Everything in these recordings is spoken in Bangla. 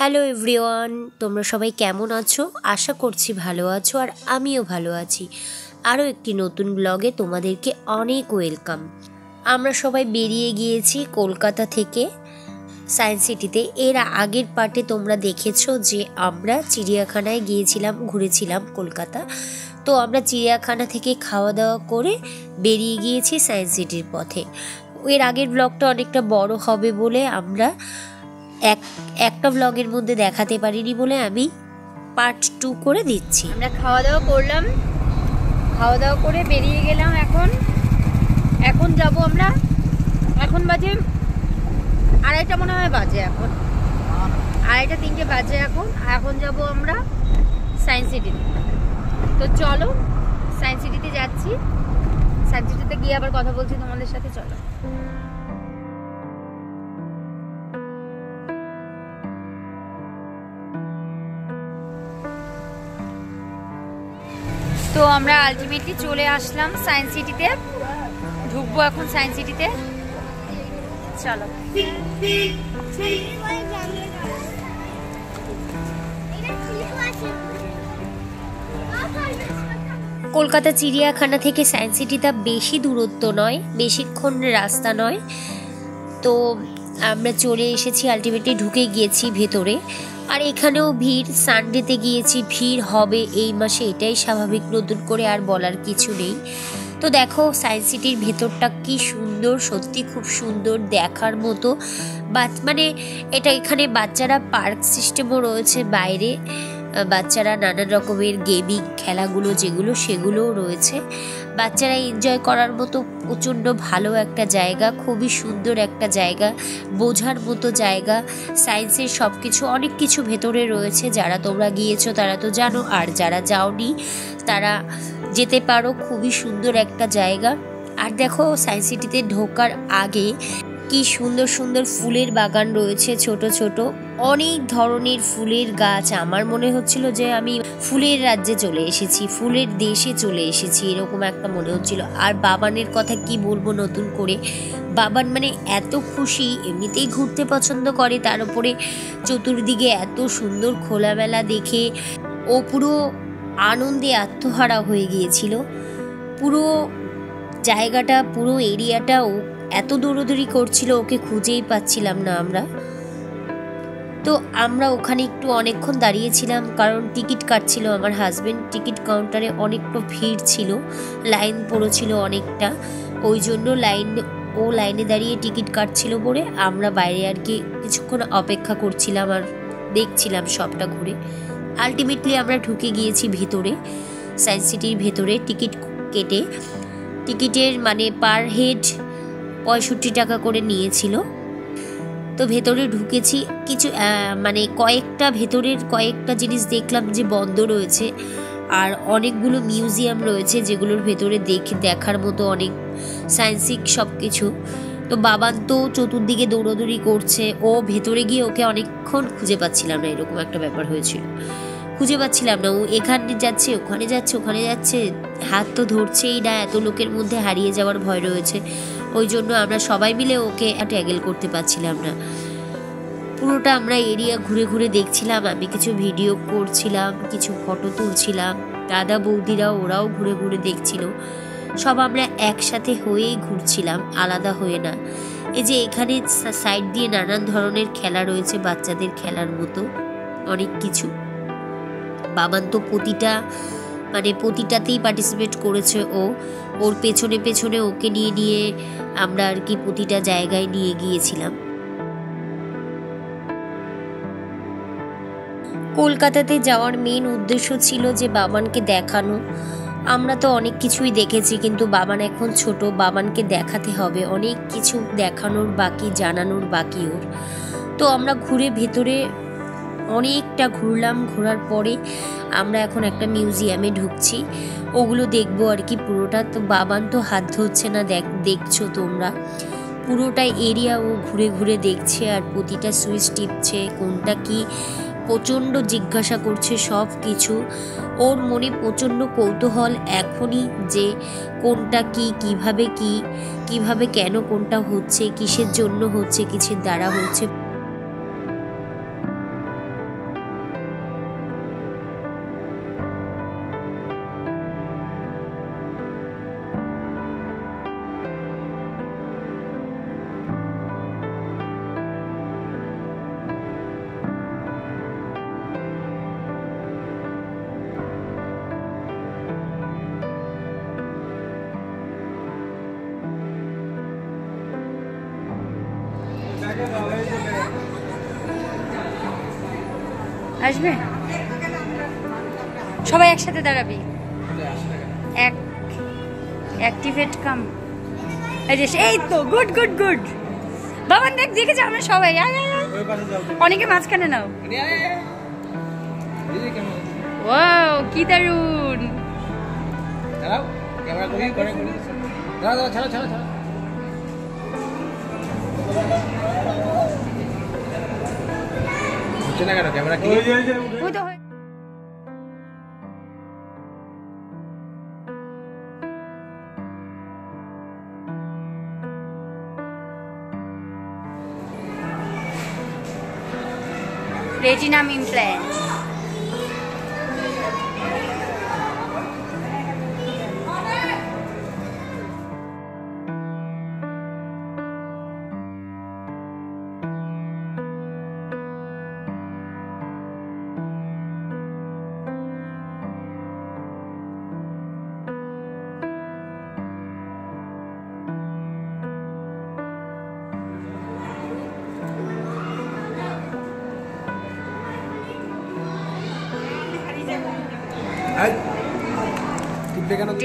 হ্যালো এভরিওয়ান, তোমরা সবাই কেমন আছো? আশা করছি ভালো আছো, আর আমিও ভালো আছি। আরও একটি নতুন ব্লগে তোমাদেরকে অনেক ওয়েলকাম। আমরা সবাই বেরিয়ে গিয়েছি কলকাতা থেকে সায়েন্স সিটিতে। এর আগের পার্টে তোমরা দেখেছো যে আমরা চিড়িয়াখানায় গিয়েছিলাম, ঘুরেছিলাম কলকাতা। তো আমরা চিড়িয়াখানা থেকে খাওয়া দাওয়া করে বেরিয়ে গিয়েছি সায়েন্স সিটির পথে। এর আগের ব্লগটা অনেকটা বড় হবে বলে আমরা একটা ব্লগের মধ্যে দেখাতে পারিনি বলে আমি পার্ট 2 করে দিচ্ছি। আমরা খাওয়া দাওয়া করলাম, খাওয়া দাওয়া করে বেরিয়ে গেলাম। এখন যাব আমরা, এখন বাজে 2:30 মনে হয় বাজে, এখন 2:30-3টে বাজে। এখন যাব আমরা সায়েন্স সিটিতে। তো চলো সায়েন্স সিটিতে যাচ্ছি। সায়েন্স সিটিতে গিয়ে আবার কথা বলছি তোমাদের সাথে, চলো। তো আমরা আলটিমেটলি চলে আসলাম সায়েন্স সিটিতে, ঢুকবো এখন সায়েন্স সিটিতে, চলো। কলকাতা চিড়িয়াখানা থেকে সায়েন্স সিটিটা বেশি দূরত্ব নয়, বেশিক্ষণ রাস্তা নয়। তো আমরা চলে এসেছি, আলটিমেটলি ঢুকে গিয়েছি ভেতরে। আর এখানেও ভিড়, সানডেতে গিয়েছি, ভিড় হবে এই মাসে, এটাই স্বাভাবিক, নতুন করে আর বলার কিছু নেই। তো দেখো সায়েন্স সিটির ভেতরটা কি সুন্দর, সত্যি খুব সুন্দর, দেখার মতো। মানে এটা এখানে বাচ্চারা পার্ক সিস্টেমও রয়েছে, বাইরে বাচ্চারা নানান রকমের গেমিং খেলাগুলো যেগুলো সেগুলোও রয়েছে। বাচ্চারা এনজয় করার মতো প্রচণ্ড ভালো একটা জায়গা, খুবই সুন্দর একটা জায়গা, বোঝার মতো জায়গা। সায়েন্সের সব কিছু, অনেক কিছু ভেতরে রয়েছে। যারা তোমরা গিয়েছো তারা তো জানো, আর যারা যাওনি তারা যেতে পারো, খুবই সুন্দর একটা জায়গা। আর দেখো সায়েন্স সিটিতে ঢোকার আগে কি সুন্দর সুন্দর ফুলের বাগান রয়েছে, ছোট ছোট অনেক ধরনের ফুলের গাছ। আমার মনে হচ্ছিল যে আমি ফুলের রাজ্যে চলে এসেছি, ফুলের দেশে চলে এসেছি, এরকম একটা মনে হচ্ছিল। আর বাবানের কথা কি বলবো নতুন করে, বাবান মানে এত খুশি, এমনিতেই ঘুরতে পছন্দ করে, তার উপরে চতুর্দিকে এত সুন্দর খোলামেলা দেখে ও পুরো আনন্দে আত্মহারা হয়ে গিয়েছিল। পুরো জায়গাটা, পুরো এরিয়াটা ও এত দৌড়দৌড়ি করছিল, ওকে খুঁজেই পাচ্ছিলাম না আমরা। তো আমরা ওখানে একটু অনেকক্ষণ দাঁড়িয়েছিলাম, কারণ টিকিট কাটছিল আমার হাজবেন্ড। টিকিট কাউন্টারে অনেকটা ভিড় ছিল, লাইন পড়েছিল অনেকটা, ওই জন্য লাইনে দাঁড়িয়ে টিকিট কাটছিল বলে আমরা বাইরে আর কি কিছুক্ষণ অপেক্ষা করছিলাম আর দেখছিলাম সবটা ঘুরে। আলটিমেটলি আমরা ঢুকে গিয়েছি ভিতরে, সায়েন্স সিটির ভেতরে। টিকিট কেটে, টিকিটের মানে পার হেড 65 টাকা করে নিয়েছিল। তো ভেতরে ঢুকেছি, কিছু মানে ভেতরের কয়েকটা জিনিস দেখলাম যে বন্ধ রয়েছে। আর অনেকগুলো মিউজিয়াম রয়েছে যেগুলোর ভেতরে দেখার মতো অনেক সায়েন্সিক সব কিছু। তো বাবান তো চতুর্দিকে দৌড়াদৌড়ি করছে, ও ভেতরে গিয়ে ওকে অনেকক্ষণ খুঁজে পাচ্ছিলাম না, এরকম একটা ব্যাপার হয়েছিল, খুঁজে পাচ্ছিলাম না। ও এখানে যাচ্ছে, ওখানে যাচ্ছে, ওখানে যাচ্ছে, হাত তো ধরছেই না, এত লোকের মধ্যে হারিয়ে যাওয়ার ভয় রয়েছে। ওই জন্য আমরা সবাই মিলে ওকে ট্যাগেল করতে পারছিলাম না। পুরোটা আমরা এরিয়া ঘুরে ঘুরে দেখছিলাম, আমি কিছু ভিডিও করছিলাম, কিছু ফটো তুলছিলাম, দাদা বৌদিরা ওরাও ঘুরে ঘুরে দেখছিল। সব আমরা একসাথে হয়েই ঘুরছিলাম, আলাদা হয়ে না। এই যে এখানে সাইড দিয়ে নানান ধরনের খেলা রয়েছে, বাচ্চাদের খেলার মতো অনেক কিছু। বাবান তো প্রতিটাতেই পার্টিসিপেট করেছে। ওর পেছনে পেছনে ওকে নিয়ে আমরা আর কি প্রতিটা জায়গায় নিয়ে গিয়েছিলাম। কলকাতাতে যাওয়ার মেন উদ্দেশ্য ছিল যে বাবানকে দেখানো। আমরা তো অনেক কিছুই দেখেছি, কিন্তু বাবান এখন ছোট, বাবানকে দেখাতে হবে, অনেক কিছু দেখানোর বাকি, জানানোর বাকি ওর। তো আমরা ঘুরে ভেতরে অনেকটা ঘুরলাম, ঘোরার পরে আমরা এখন একটা মিউজিয়ামে ঢুকছি, ওগুলো দেখবো আর কি পুরোটা। তো বাবান তো হাত ধরছে না, দেখছো তোমরা পুরোটাই এরিয়া ও ঘুরে ঘুরে দেখছে, আর প্রতিটা সুইচ টিপছে, কোনটা কি প্রচণ্ড জিজ্ঞাসা করছে সব কিছু। ওর মনে প্রচণ্ড কৌতূহল এখনই যে কোনটা কি, কিভাবে কেন কোনটা হচ্ছে, কিসের জন্য হচ্ছে, কিসের দ্বারা হচ্ছে। আসবে? সবাই একসাথে দাঁড়াবি। অ্যাক্টিভেট কাম। এই তো গুড গুড গুড। বাবান দেখ দেখেছি আমরা সবাই। অনেকে মাঝখানে নাও। ওয়াও কি দারুন। দাঁড়াও ক্যামেরা করি করে করি। দাঁড়াও ছাড়ো ছাড়ো ছাড়ো। হচ্ছে না কেন ক্যামেরা কি? ওই তো Retinum implant. টিপলে কেন?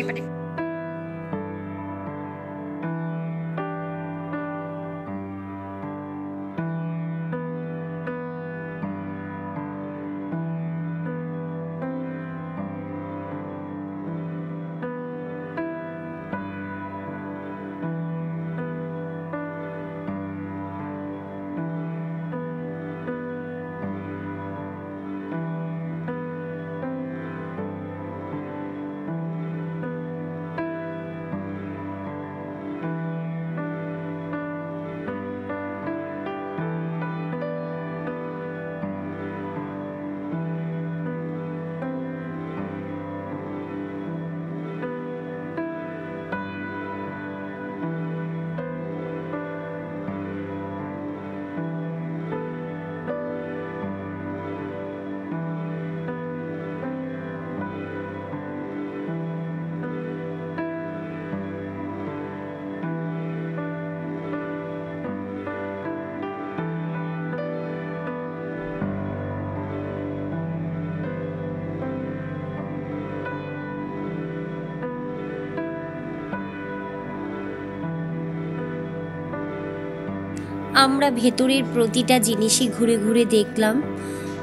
আমরা ভেতরের প্রতিটা জিনিসই ঘুরে ঘুরে দেখলাম,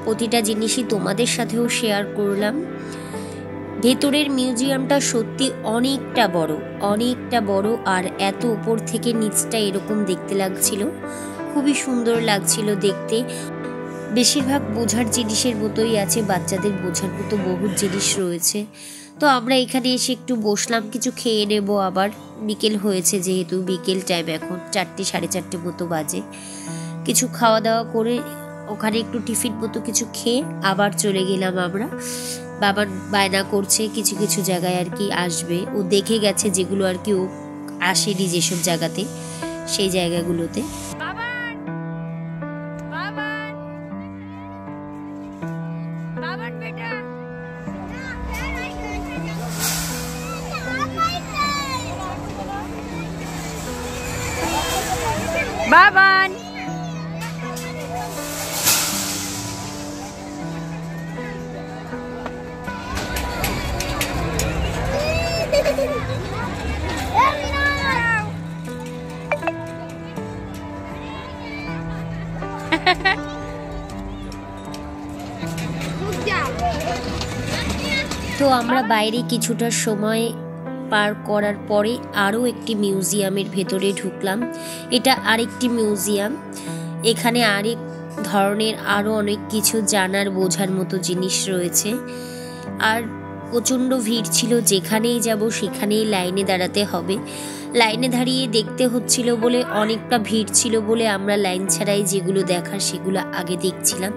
প্রতিটা জিনিসই তোমাদের সাথেও শেয়ার করলাম। ভেতরের মিউজিয়ামটা সত্যি অনেকটা বড় আর এত উপর থেকে নিচটা এরকম দেখতে লাগছিল, খুবই সুন্দর লাগছিল দেখতে। বেশিরভাগ বোঝার জিনিসের মতোই আছে, বাচ্চাদের বোঝার মতো বহু জিনিস রয়েছে। তো আমরা এখানে এসে একটু বসলাম, কিছু খেয়ে নেব। আবার বিকেল হয়েছে, যেহেতু বিকেল টাইম, এখন 4টে 4:30 মতো বাজে। কিছু খাওয়া দাওয়া করে ওখানে একটু টিফিন মতো কিছু খেয়ে আবার চলে গেলাম আমরা। বাবা বায়না করছে কিছু কিছু জায়গায় আর কি আসবে, ও দেখে গেছে যেগুলো আর কি ও আসেনি যেসব জায়গাতে, সেই জায়গাগুলোতে। বাবান তো আমরা বাইরে কিছুটা সময় পার করার পরে আরও একটি মিউজিয়ামের ভেতরে ঢুকলাম। এটা আরেকটি মিউজিয়াম, এখানে আরেক ধরনের আরও অনেক কিছু জানার বোঝার মতো জিনিস রয়েছে। আর প্রচণ্ড ভিড় ছিল, যেখানেই যাব সেখানেই লাইনে দাঁড়াতে হবে। লাইনে দাঁড়িয়ে দেখতে হচ্ছিল বলে, অনেকটা ভিড় ছিল বলে আমরা লাইন ছাড়াই যেগুলো দেখার সেগুলো আগে দেখছিলাম,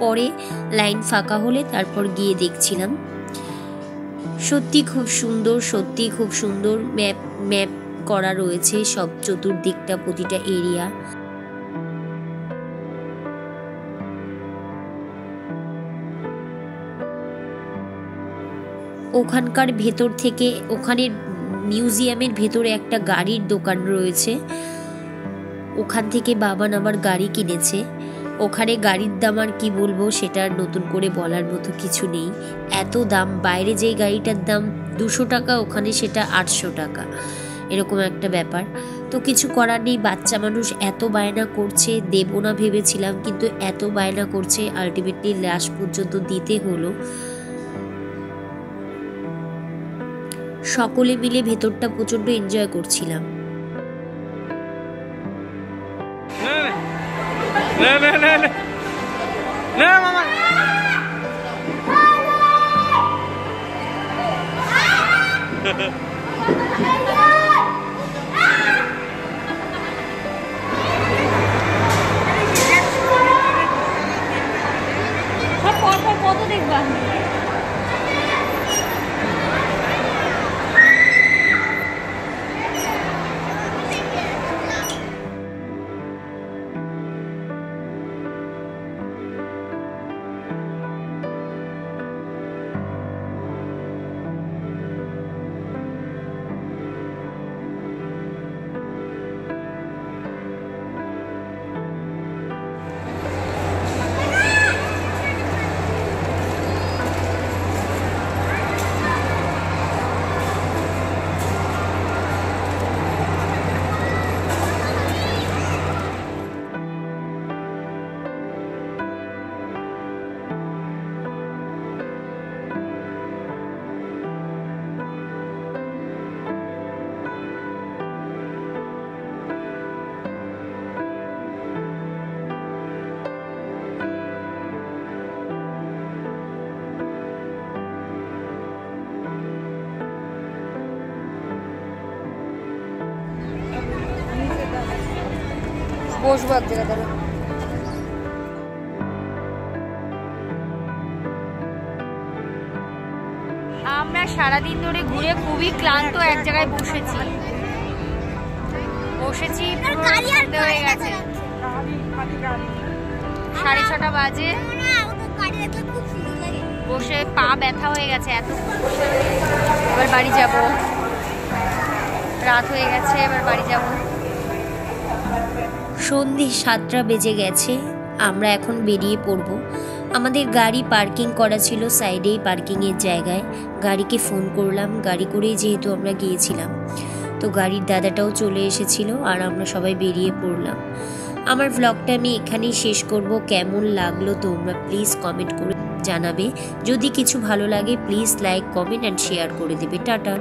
পরে লাইন ফাঁকা হলে তারপর গিয়ে দেখছিলাম। সত্যি খুব সুন্দর ম্যাপ করা রয়েছে সব চতুর্দিকটা, প্রতিটা এরিয়া। ওখানকার ভেতর থেকে, ওখানের মিউজিয়ামের ভেতরে একটা গাড়ির দোকান রয়েছে, ওখান থেকে বাবান আবার গাড়ি কিনেছে। ওখানে গাড়ির দাম আর কি বলবো, সেটা নতুন করে বলার মতো কিছু নেই। এত দাম, বাইরে যেই গাড়িটার দাম 200 টাকা, ওখানে সেটা 800 টাকা, এরকম একটা ব্যাপার। তো কিছু করার নেই, বাচ্চা মানুষ এত বায়না করছে, দেবো না ভেবেছিলাম, কিন্তু এত বায়না করছে, আলটিমেটলি লাস্ট পর্যন্ত দিতে হলো। সকলে মিলে ভেতরটা প্রচন্ড এনজয় করছিলাম। কত দেখবা? বসবো এক জায়গায় দাঁড়া। আমরা সারাদিন ধরে ঘুরে খুবই ক্লান্ত, এক জায়গায় বসেছি হয়ে গেছে, 6:30 বাজে, বসে পা ব্যথা হয়ে গেছে এত। এবার বাড়ি যাব, রাত হয়ে গেছে, এবার বাড়ি যাব। সন্ধে 7টা বেজে গেছে, আমরা এখন বেরিয়ে পড়ব। আমাদের গাড়ি পার্কিং করা ছিল সাইডেই, পার্কিংয়ের জায়গায়। গাড়িকে ফোন করলাম, গাড়ি করেই যেহেতু আমরা গিয়েছিলাম, তো গাড়ির দাদাটাও চলে এসেছিল, আর আমরা সবাই বেরিয়ে পড়লাম। আমার ভ্লগটা আমি এখানেই শেষ করব। কেমন লাগলো তোমরা প্লিজ কমেন্ট করে জানাবে। যদি কিছু ভালো লাগে please like, comment and share করে দেবে। টাটা।